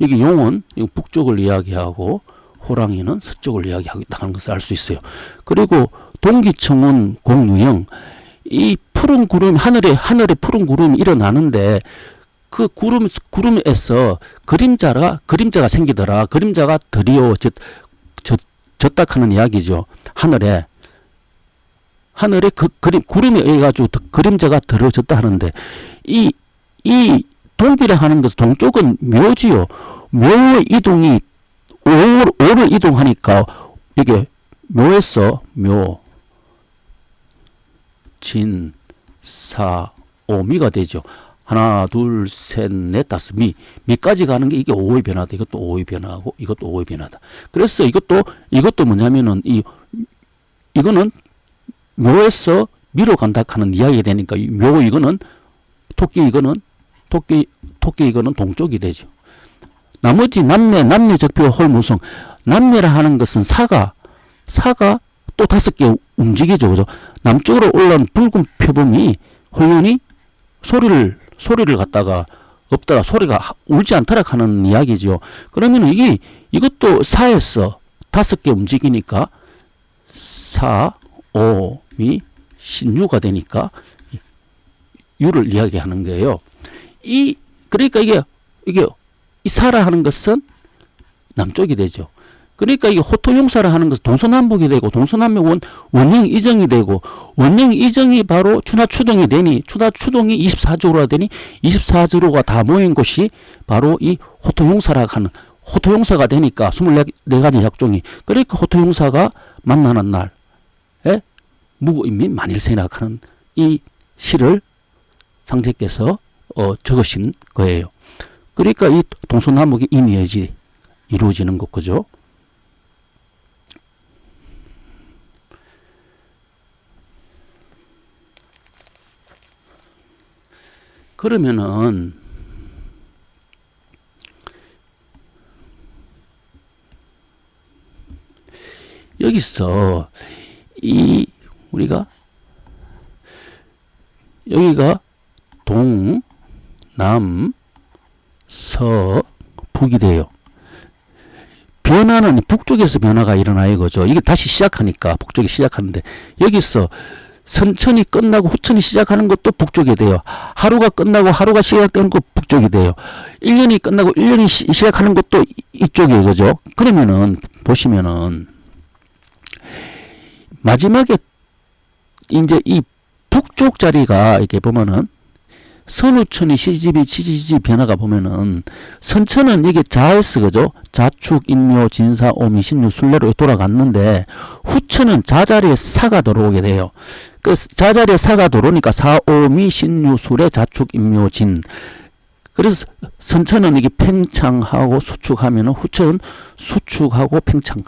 여기 용은 북쪽을 이야기하고 호랑이는 서쪽을 이야기하고 있다는 것을 알 수 있어요. 그리고 동기청운 공유형, 이 푸른 구름, 하늘에 푸른 구름이 일어나는데 그 구름에서 그림자가 생기더라. 그림자가 졌다 하는 이야기죠. 하늘에 구름에 의해 가지고 그림자가 들어졌다 하는데 이 동기라 하는 것은 동쪽은 묘지요. 묘의 이동이 오를 이동하니까 이게 묘에서 묘, 진, 사, 오, 미가 되죠. 하나, 둘, 셋, 넷, 다섯, 미까지 가는 게 이게 오의 변화다. 이것도 오의 변화하고 이것도 오의 변화다. 그래서 이것도 뭐냐면은 이거는 묘에서 미로 간다 하는 이야기가 되니까 묘 이거는 토끼 이거는 동쪽이 되죠. 나머지 남매 적표 홀무성 남매라 하는 것은 사가 또 5개 움직이죠. 그죠? 남쪽으로 올라온 붉은 표범이 홀연히 소리를 갖다가 없더라. 소리가 울지 않더라 하는 이야기죠. 그러면 이것도 사에서 5개 움직이니까 사, 오, 미, 신유가 되니까 유를 이야기하는 거예요. 그러니까 이게 이 사라 하는 것은 남쪽이 되죠. 그러니까 이게 호토용사라 하는 것은 동서남북이 되고 동서남북은 원령 이정이 되고 원령 이정이 바로 추나추동이 되니 추나추동이 24조로가 되니 24조로가 다 모인 곳이 바로 이 호토용사라 하는 호토용사가 되니까 24가지 약종이 그러니까 호토용사가 만나는 날에 무고인미 만일세나 하는 이 시를 상제께서 적으신 거예요. 그러니까 이 동서남북의 임의지 이루어지는 것 그죠? 그러면은 여기서 우리가 여기가 동, 남, 서, 북이 돼요. 변화는 북쪽에서 변화가 일어나요. 그죠? 이게 다시 시작하니까 북쪽이 시작하는데 여기서 선천이 끝나고 후천이 시작하는 것도 북쪽이 돼요. 하루가 끝나고 하루가 시작되는 것도 북쪽이 돼요. 1년이 끝나고 1년이 시작하는 것도 이쪽이에요. 그죠? 그러면은 보시면은 마지막에 이제 이 북쪽 자리가 이렇게 보면은 선우천이 시지비 변화가 보면은 선천은 이게 자에스 그죠? 자축, 인묘, 진사, 오미, 신유, 순례로 돌아갔는데 후천은 자자리에 사가 들어오게 돼요. 그 자자리에 사가 들어오니까 사, 오미, 신유, 수례, 자축, 인묘, 진. 그래서 선천은 이게 팽창하고 수축하면은 후천은 수축하고 팽창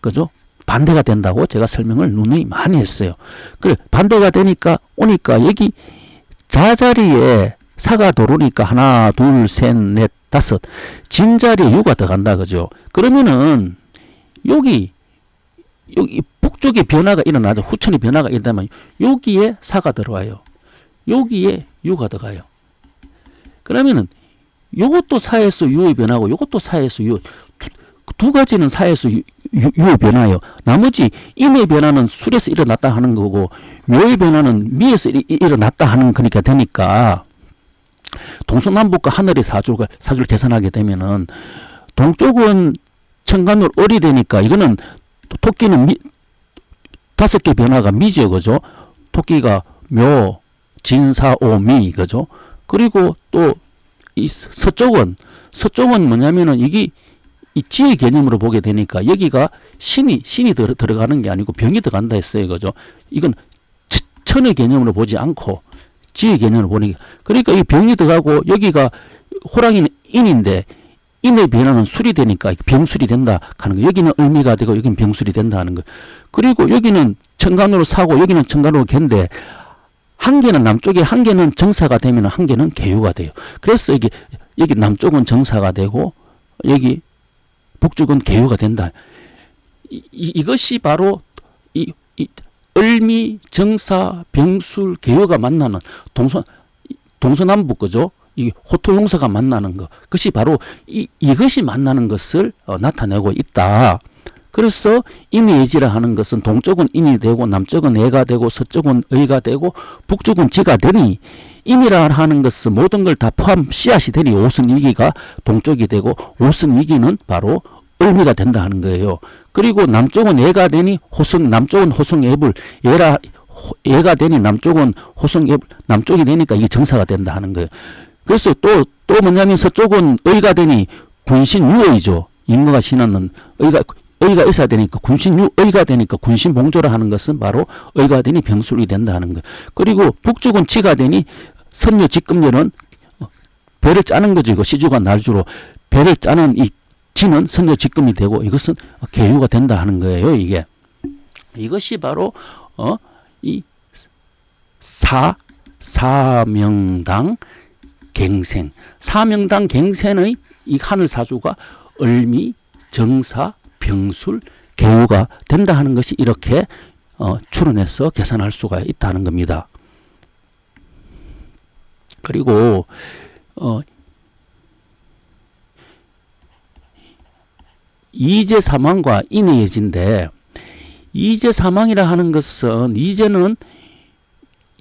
그죠? 반대가 된다고 제가 설명을 누누이 많이 했어요. 그래 반대가 되니까 오니까 여기 자자리에 사가 들어오니까 하나, 둘, 셋, 넷, 다섯 진자리에 유가 들어간다 그죠? 그러면은 여기 북쪽에 변화가 일어나죠. 후천이 변화가 일어나면 여기에 사가 들어와요. 여기에 유가 들어가요. 그러면은 요것도 사에서 유의 변화고 요것도 사에서 유 두 가지는 사에서 유의 변화예요. 나머지 임의 변화는 술에서 일어났다 하는 거고 묘의 변화는 미에서 일어났다 하는 거니까 되니까 동서남북과 하늘의 사주를 계산하게 되면은 동쪽은 천간으로 을이 되니까 이거는 토끼는 5개 변화가 미죠. 그죠? 토끼가 묘, 진사, 오, 미 그죠? 그리고 또 이 서쪽은 뭐냐면은 이게 이 지의 개념으로 보게 되니까 여기가 신이 들어가는 게 아니고 병이 들어간다 했어요. 그죠? 이건 천의 개념으로 보지 않고 지의 개념으로 보니까 그러니까 이 병이 들어가고 여기가 호랑이는 인인데 인의 변화는 술이 되니까 병술이 된다 하는 거. 여기는 을미가 되고 여기는 병술이 된다 하는 거. 그리고 여기는 천간으로 사고 여기는 천간으로 개인데 한 개는 남쪽에 한 개는 정사가 되면 한 개는 개유가 돼요. 그래서 여기 남쪽은 정사가 되고 여기 북쪽은 개유가 된다. 이것이 바로 이 을미, 정사, 병술, 개유가 만나는 동서남북 그죠? 이 호토용사가 만나는 것. 그것이 바로 이것이 만나는 것을 나타내고 있다. 그래서 인의예지라 하는 것은 동쪽은 인이 되고 남쪽은 애가 되고 서쪽은 의가 되고 북쪽은 지가 되니 인이라 하는 것은 모든 걸 다 포함 씨앗이 되니 오선위기가 동쪽이 되고 오선위기는 바로 을미가 된다 하는 거예요. 그리고 남쪽은 애가 되니 남쪽은 호성애불 애가 되니 남쪽은 호성애불 남쪽이 되니까 이게 정사가 된다 하는 거예요. 그래서 또 뭐냐면 서쪽은 의가 되니 군신유의죠. 인거가 신하는 의가 있어야 되니까 군신유의가 되니까 군신봉조라 하는 것은 바로 의가 되니 병술이 된다 하는 거예요. 그리고 북쪽은 지가 되니 선녀 직금녀는 배를 짜는 거죠. 이거 시주가 날주로 배를 짜는 이 지는 선녀 직금이 되고 이것은 개유가 된다 하는 거예요. 이것이 바로 이 사명당 갱생. 사명당 갱생의 이 하늘사주가 을미, 정사, 병술, 개유가 된다 하는 것이 이렇게 추론해서 계산할 수가 있다는 겁니다. 그리고 이재사망과 인해예지인데, 이재사망이라 하는 것은, 이재는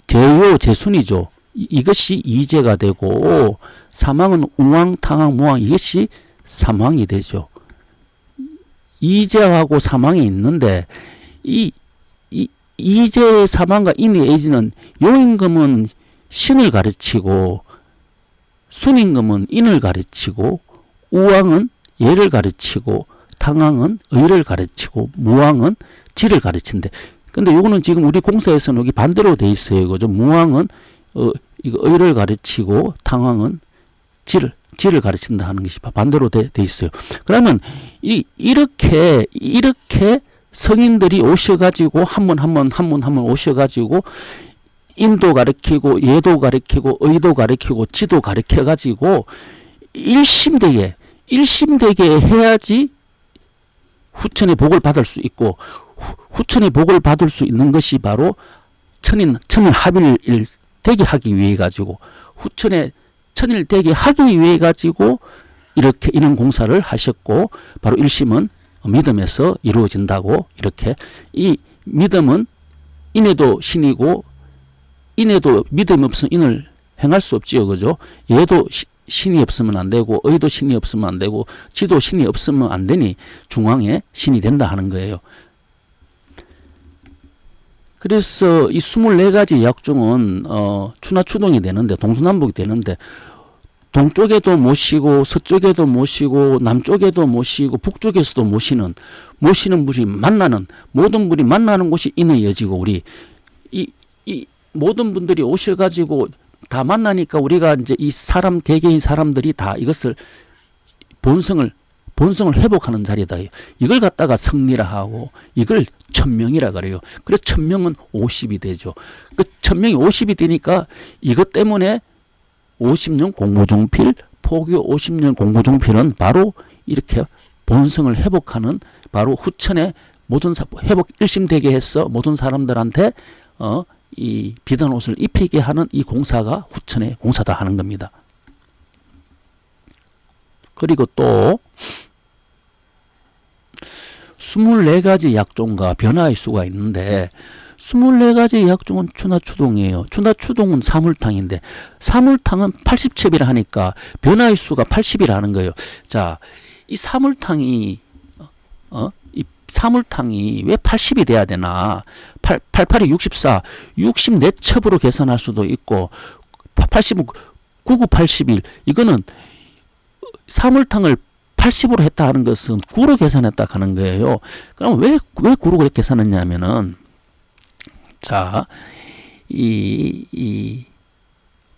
재요, 재순이죠. 이것이 이재가 되고, 사망은 우왕, 탕왕, 무왕, 이것이 사망이 되죠. 이재하고 사망이 있는데, 이재 사망과 인해예지는 요임금은 신을 가르치고, 순임금은 인을 가르치고, 우왕은 예를 가르치고, 탕왕은 의를 가르치고, 무왕은 지를 가르친대. 근데 요거는 지금 우리 공사에서는 여기 반대로 돼 있어요. 그죠? 무왕은 이거 의를 가르치고, 탕왕은 지를 가르친다 하는 것이 반대로 돼 있어요. 그러면 이렇게 성인들이 오셔가지고 한 번 오셔가지고 인도 가르치고, 예도 가르치고, 의도 가르치고, 지도 가르쳐가지고 일심되게 해야지 후천의 복을 받을 수 있고, 후천의 복을 받을 수 있는 것이 바로 천인 합일 되게 하기 위해 가지고, 후천의 천일 되게 하기 위해 가지고 이렇게 인원 공사를 하셨고, 바로 일심은 믿음에서 이루어진다고. 이렇게 이 믿음은 인에도 신이고, 인에도 믿음이 없으면 인을 행할 수 없지요. 그죠? 얘도 신이 없으면 안 되고, 의도 신이 없으면 안 되고, 지도 신이 없으면 안 되니 중앙에 신이 된다 하는 거예요. 그래서 이 24가지 약중은 추나추동이 되는데, 동서남북이 되는데, 동쪽에도 모시고, 서쪽에도 모시고, 남쪽에도 모시고, 북쪽에서도 모시는 분이 만나는, 모든 분이 만나는 곳이 인의 여지고, 우리 이 모든 분들이 오셔가지고 다 만나니까 우리가 이제 이 사람, 개개인 사람들이 다 이것을 본성을 회복하는 자리다. 이걸 갖다가 성리라 하고, 이걸 천명이라 그래요. 그래서 천명은 50이 되죠. 그 천명이 50이 되니까 이것 때문에 50년 공부중필, 포교 50년 공부중필은 바로 이렇게 본성을 회복하는, 바로 후천의 모든 회복 일심되게 해서 모든 사람들한테 이 비단 옷을 입히게 하는 이 공사가 후천의 공사다 하는 겁니다. 그리고 또 24가지 약종과 변화의 수가 있는데, 24가지 약종은 추나추동이에요. 추나추동은 사물탕인데, 사물탕은 80첩이라 하니까 변화의 수가 80이라는 거예요. 자, 이 사물탕이 이 사물탕이 왜 80이 돼야 되나? 88이 64, 64첩으로 계산할 수도 있고, 80은 99, 81. 이거는 사물탕을 80으로 했다 하는 것은 9로 계산했다 하는 거예요. 그럼 왜 9로 계산했냐면은, 자, 이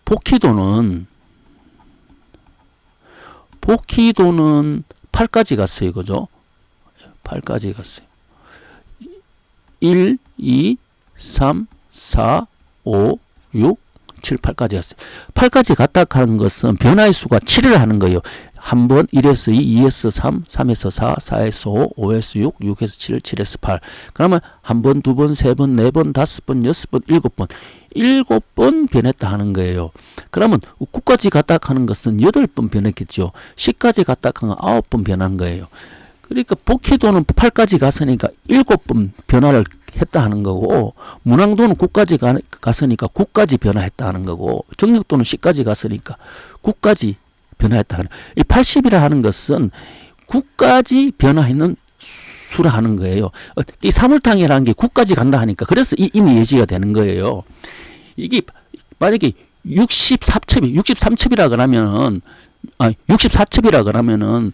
복희도는 8까지 갔어요. 그죠? 8까지 갔어요. 1, 2, 3, 4, 5, 6, 7, 8까지 갔어요. 8까지 갔다 하는 것은 변화의 수가 7을 하는 거예요. 한 번 1에서 2, 2에서 3, 3에서 4, 4에서 5, 5에서 6, 6에서 7, 7에서 8. 그러면 한 번, 두 번, 세 번, 네 번, 다섯 번, 여섯 번, 일곱 번. 7번 변했다 하는 거예요. 그러면 9까지 갔다 하는 것은 8번 변했겠죠. 10까지 갔다 하는 건 9번 변한 거예요. 그러니까 복희도는 8까지 갔으니까 7번 변화를 했다 하는 거고, 문항도는 9까지 갔으니까 9까지 변화했다 하는 거고, 정력도는 10까지 갔으니까 9까지 변화했다 하는. 이 80이라 하는 것은 9까지 변화했는 수라 하는 거예요. 이 사물탕이라는 게 9까지 간다 하니까, 그래서 이 인의 예지가 되는 거예요. 이게 만약에 63첩이라 그러면은, 64첩이라 그러면은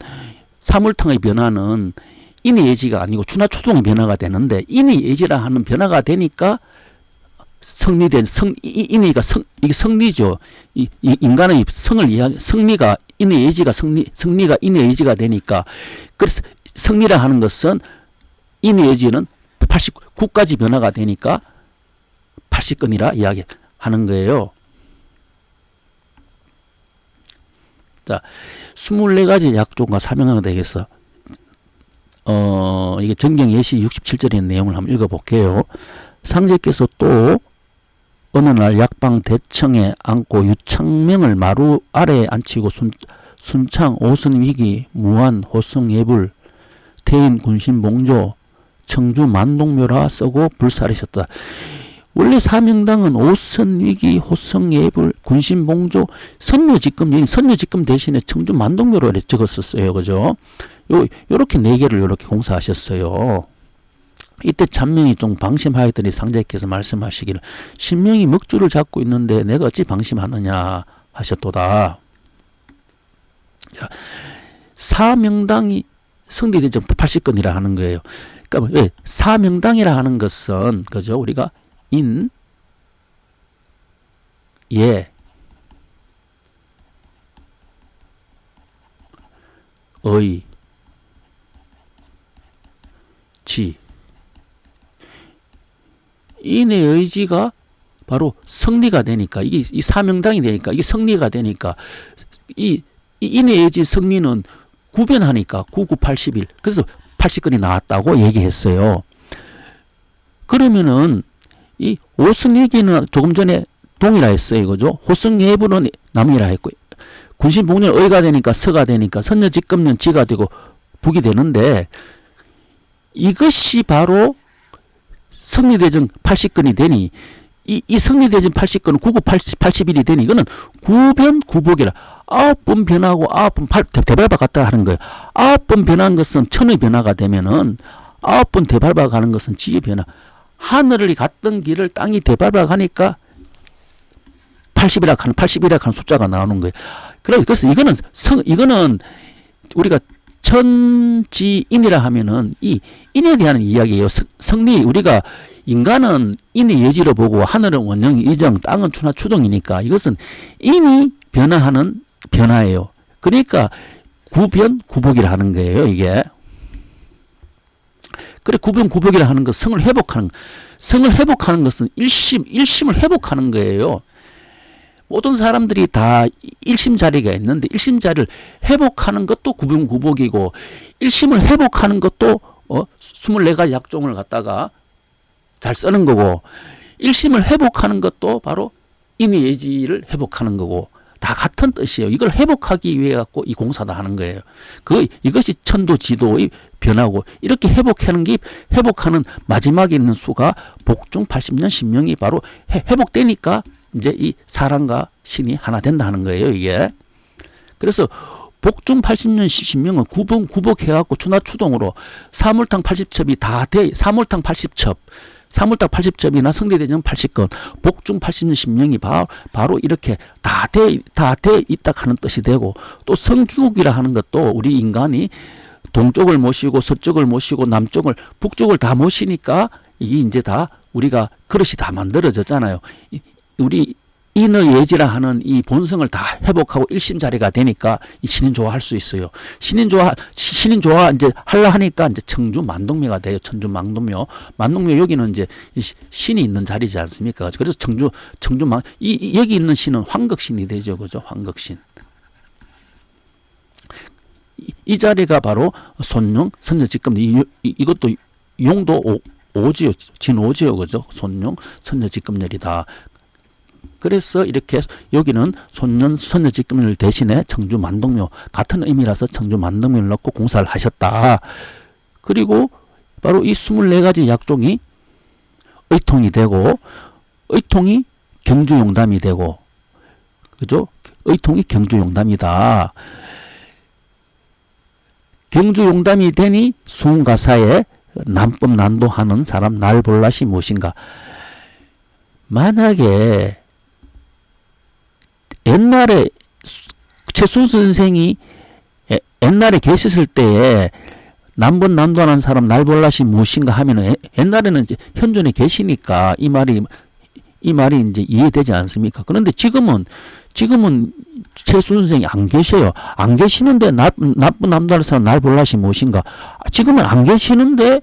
사물탕의 변화는 인의 예지가 아니고 추나추동의 변화가 되는데, 인의 예지라 하는 변화가 되니까 성리된 인의가 이게 성리죠. 인간의 성을 이야기, 성리가 인의 예지가 성리가 인의 예지가 되니까, 그래서 성리라 하는 것은 인의 예지는 89까지 변화가 되니까 80건이라 이야기 하는 거예요. 자, 24가지 약종과 사명하게 되겠어. 이게 정경 예시 67절의 내용을 한번 읽어볼게요. 상제께서 또 어느 날 약방 대청에 앉고 유창명을 마루 아래에 앉히고 순창 오선위기 무한 호성예불 태인 군신봉조 청주 만동묘라 쓰고 불사르셨다. 원래 사명당은 오선위기 호성예불 군신봉조 선녀직금 대신에 청주 만동묘로 적었었어요. 그죠? 요렇게 네 개를 요렇게 공사하셨어요. 이때 찬명이 좀 방심하였더니 상제께서 말씀하시기를 신명이 먹주를 잡고 있는데 내가 어찌 방심하느냐 하셨도다. 자, 사명당이 성대대전 80건이라 하는 거예요. 그러니까 왜 사명당이라 하는 것은 그죠? 우리가 인, 예, 의, 지. 인의 의지가 바로 성리가 되니까 이게 이 사명당이 되니까 이게 성리가 되니까 이 인의 의지 성리는 구변하니까 9981 그래서 80건이 나왔다고 얘기했어요. 그러면은 이 오성예기는 조금 전에 동이라 했어요. 그죠? 호성예불은 남이라 했고 군신봉련 의가 되니까 서가 되니까 선녀직금년 지가 되고 북이 되는데 이것이 바로 성리대전 80건이 되니 이 성리대전 80건은 9981이 되니 이거는 구변구복이라 9번 변하고 9번 대발바 갔다 하는 거예요. 9번 변한 것은 천의 변화가 되면은 9번 대발바 가는 것은 지의 변화. 하늘을 갔던 길을 땅이 대발바 가니까 80이라 하는 숫자가 나오는 거예요. 그래서 이거는 우리가 천지인이라 하면은 이 인에 대한 이야기예요. 성리 우리가 인간은 인의 예지로 보고 하늘은 원형 이정 땅은 추나 추동이니까 이것은 인이 변화하는 변화예요. 그러니까 구변구복이라 하는 거예요. 이게 그래 구변구복이라 하는 것 성을 회복하는 것은 일심을 회복하는 거예요. 모든 사람들이 다 일심 자리가 있는데 일심 자리를 회복하는 것도 구변구복이고 일심을 회복하는 것도 24가지 약종을 갖다가 잘 쓰는 거고 일심을 회복하는 것도 바로 인의 예지를 회복하는 거고 다 같은 뜻이에요. 이걸 회복하기 위해 갖고 이 공사도 하는 거예요. 이것이 천도지도의 변화고 이렇게 회복하는 마지막에 있는 수가 복중 80년 신명이 바로 회복되니까 이제 이 사람과 신이 하나 된다 하는 거예요. 이게 그래서 복중 80년 신명은 구복해갖고 추나추동으로 사물탕 80첩이 다 돼. 사물탕 80첩이나 성대대전 80건 복중 80년 신명이 바로 이렇게 다 돼 있다 하는 뜻이 되고 또 성기국이라 하는 것도 우리 인간이 동쪽을 모시고 서쪽을 모시고 남쪽을 북쪽을 다 모시니까 이게 이제 다 우리가 그릇이 다 만들어졌잖아요. 우리 인의 예지라 하는 이 본성을 다 회복하고 일심자리가 되니까 이 신인 조화할 수 있어요. 신인 조화 이제 하려 하니까 이제 청주 만동묘가 돼요. 청주 만동묘 여기는 이제 신이 있는 자리지 않습니까? 그래서 여기 있는 신은 황극신이 되죠. 그죠? 황극신. 이 자리가 바로 손룡, 선녀직금 이것도 용도 오지요. 진오지요. 그죠? 손룡, 선녀직금열이다. 그래서 이렇게 여기는 선녀직금을 대신에 청주 만동묘 같은 의미라서 청주 만동묘를 넣고 공사를 하셨다. 그리고 바로 이 24가지 약종이 의통이 되고 의통이 경주용담이 되고 그죠? 의통이 경주용담이다. 경주용담이 되니 수훈가사에 남법 난도하는 사람 날 볼라시 무엇인가. 만약에 옛날에 최순 선생이 옛날에 계셨을 때에 남번 난도하는 사람 날 볼라시 무엇인가 하면은 옛날에는 이제 현존에 계시니까 이 말이 이제 이해되지 않습니까? 그런데 지금은 최순 선생이 안 계셔요. 안 계시는데 나쁜 남도하는 사람 날 볼라시 무엇인가? 지금은 안 계시는데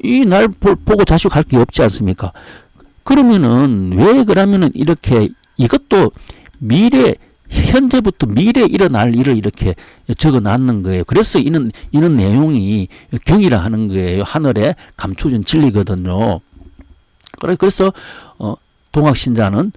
이 날 보고 자식할 게 없지 않습니까? 그러면은 왜 그러면은 이렇게 이것도 현재부터 미래에 일어날 일을 이렇게 적어 놨는 거예요. 그래서 이런 내용이 경이라 하는 거예요. 하늘에 감춰진 진리거든요. 그래서 동학신자는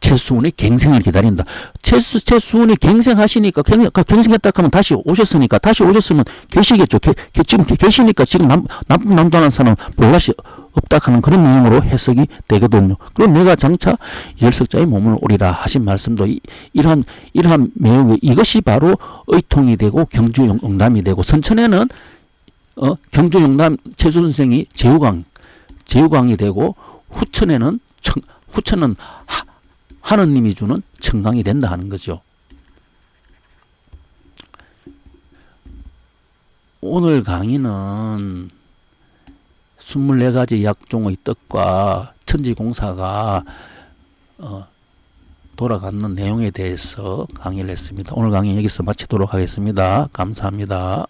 최수훈의 갱생을 기다린다. 최수훈이 갱생하시니까, 갱생했다 하면 다시 오셨으니까, 다시 오셨으면 계시겠죠. 지금 계시니까 지금 나쁜 남도 하는 사람 볼라시 없다 하는 그런 내용으로 해석이 되거든요. 그럼 내가 장차 열석자의 몸을 오리라 하신 말씀도 이러한 내용, 이것이 바로 의통이 되고 경주용담이 되고, 선천에는 경주용담 최수 선생이 제후광이 되고, 후천은 하느님이 주는 청강이 된다 하는 거죠. 오늘 강의는 24가지 약종의 뜻과 천지공사가 돌아가는 내용에 대해서 강의를 했습니다. 오늘 강의 여기서 마치도록 하겠습니다. 감사합니다.